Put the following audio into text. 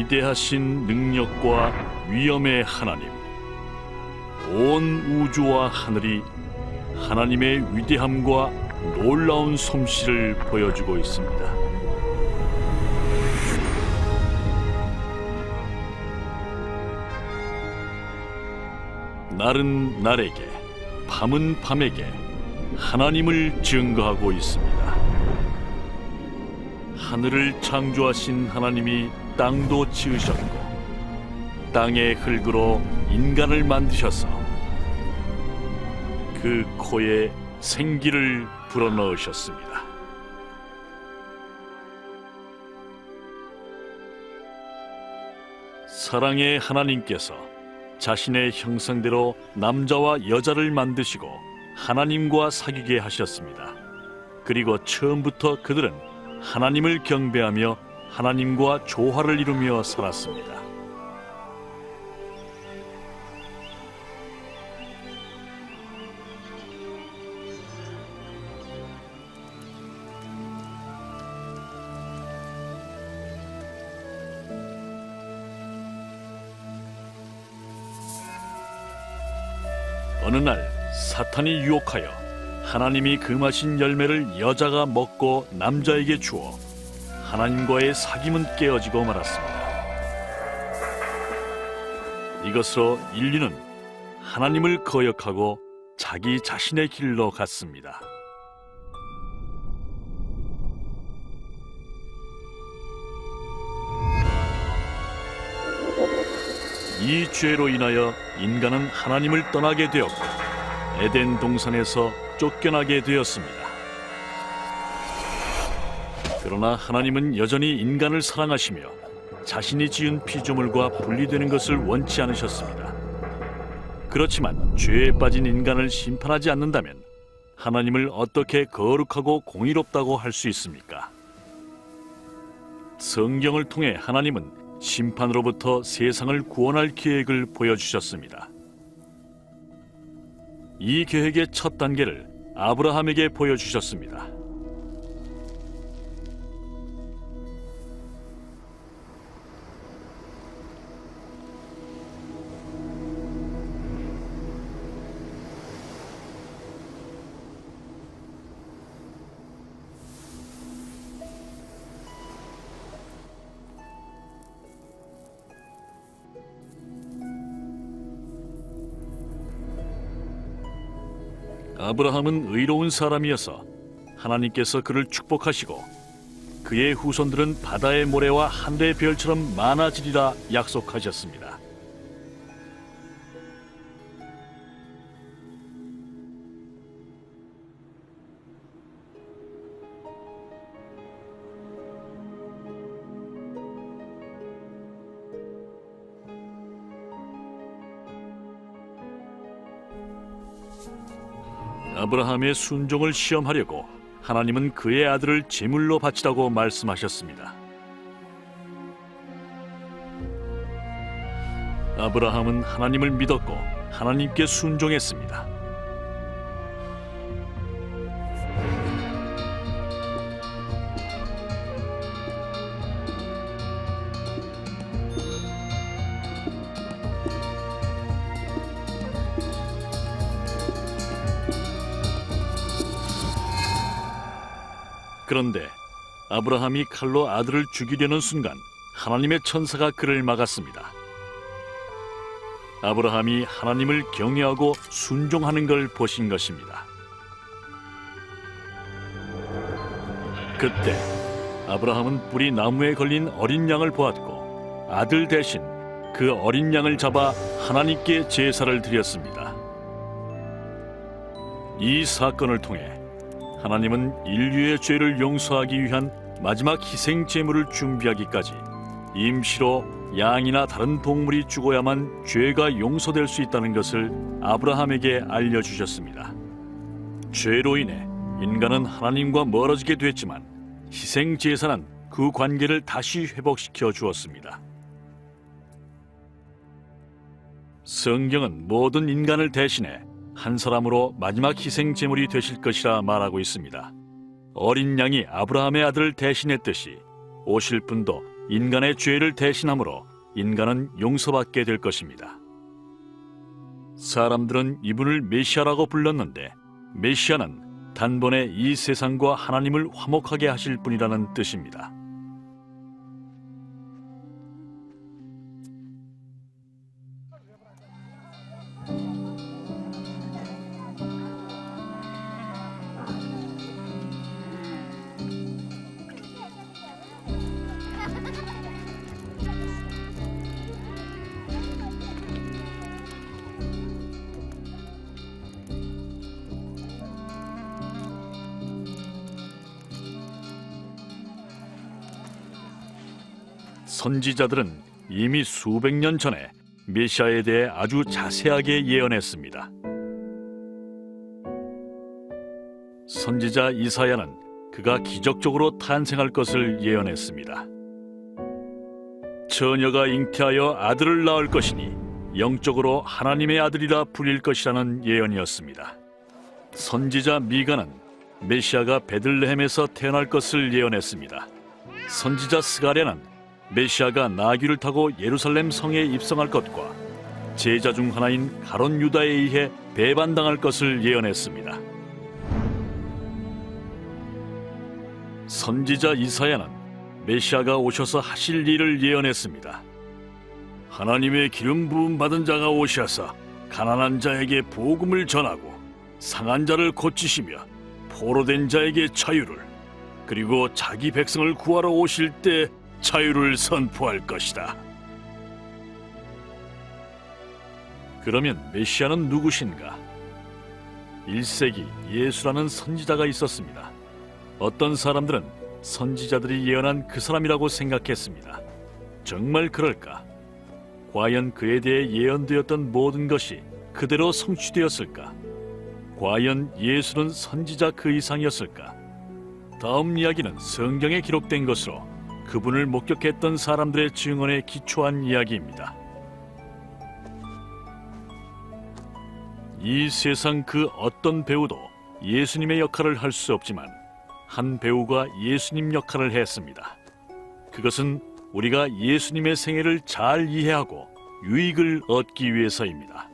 위대하신 능력과 위엄의 하나님, 온 우주와 하늘이 하나님의 위대함과 놀라운 솜씨를 보여주고 있습니다. 날은 날에게, 밤은 밤에게 하나님을 증거하고 있습니다. 하늘을 창조하신 하나님이 땅도 지으셨고 땅의 흙으로 인간을 만드셔서 그 코에 생기를 불어넣으셨습니다. 사랑의 하나님께서 자신의 형상대로 남자와 여자를 만드시고 하나님과 사귀게 하셨습니다. 그리고 처음부터 그들은 하나님을 경배하며 하나님과 조화를 이루며 살았습니다. 어느 날 사탄이 유혹하여 하나님이 금하신 열매를 여자가 먹고 남자에게 주어 하나님과의 사귐은 깨어지고 말았습니다. 이것으로 인류는 하나님을 거역하고 자기 자신의 길로 갔습니다. 이 죄로 인하여 인간은 하나님을 떠나게 되었고 에덴 동산에서 쫓겨나게 되었습니다. 그러나 하나님은 여전히 인간을 사랑하시며 자신이 지은 피조물과 분리되는 것을 원치 않으셨습니다. 그렇지만 죄에 빠진 인간을 심판하지 않는다면 하나님을 어떻게 거룩하고 공의롭다고 할 수 있습니까? 성경을 통해 하나님은 심판으로부터 세상을 구원할 계획을 보여주셨습니다. 이 계획의 첫 단계를 아브라함에게 보여주셨습니다. 아브라함은 의로운 사람이어서 하나님께서 그를 축복하시고 그의 후손들은 바다의 모래와 하늘의 별처럼 많아지리라 약속하셨습니다. 아브라함의 순종을 시험하려고 하나님은 그의 아들을 제물로 바치라고 말씀하셨습니다. 아브라함은 하나님을 믿었고 하나님께 순종했습니다. 그런데 아브라함이 칼로 아들을 죽이려는 순간 하나님의 천사가 그를 막았습니다. 아브라함이 하나님을 경외하고 순종하는 걸 보신 것입니다. 그때 아브라함은 불이 나무에 걸린 어린 양을 보았고 아들 대신 그 어린 양을 잡아 하나님께 제사를 드렸습니다. 이 사건을 통해 하나님은 인류의 죄를 용서하기 위한 마지막 희생 제물을 준비하기까지 임시로 양이나 다른 동물이 죽어야만 죄가 용서될 수 있다는 것을 아브라함에게 알려주셨습니다. 죄로 인해 인간은 하나님과 멀어지게 됐지만 희생 제사는 그 관계를 다시 회복시켜 주었습니다. 성경은 모든 인간을 대신해 한 사람으로 마지막 희생 제물이 되실 것이라 말하고 있습니다. 어린 양이 아브라함의 아들을 대신했듯이 오실 분도 인간의 죄를 대신함으로 인간은 용서받게 될 것입니다. 사람들은 이분을 메시아라고 불렀는데 메시아는 단번에 이 세상과 하나님을 화목하게 하실 분이라는 뜻입니다. 선지자들은 이미 수백 년 전에 메시아에 대해 아주 자세하게 예언했습니다. 선지자 이사야는 그가 기적적으로 탄생할 것을 예언했습니다. 처녀가 잉태하여 아들을 낳을 것이니 영적으로 하나님의 아들이라 불릴 것이라는 예언이었습니다. 선지자 미가는 메시아가 베들레헴에서 태어날 것을 예언했습니다. 선지자 스가랴는 메시아가 나귀를 타고 예루살렘 성에 입성할 것과 제자 중 하나인 가롯 유다에 의해 배반당할 것을 예언했습니다. 선지자 이사야는 메시아가 오셔서 하실 일을 예언했습니다. 하나님의 기름 부음 받은 자가 오셔서 가난한 자에게 복음을 전하고 상한 자를 고치시며 포로된 자에게 자유를, 그리고 자기 백성을 구하러 오실 때 자유를 선포할 것이다. 그러면 메시아는 누구신가? 1세기 예수라는 선지자가 있었습니다. 어떤 사람들은 선지자들이 예언한 그 사람이라고 생각했습니다. 정말 그럴까? 과연 그에 대해 예언되었던 모든 것이 그대로 성취되었을까? 과연 예수는 선지자 그 이상이었을까? 다음 이야기는 성경에 기록된 것으로 그분을 목격했던 사람들의 증언에 기초한 이야기입니다. 이 세상 그 어떤 배우도 예수님의 역할을 할 수 없지만 한 배우가 예수님 역할을 했습니다. 그것은 우리가 예수님의 생애를 잘 이해하고 유익을 얻기 위해서입니다.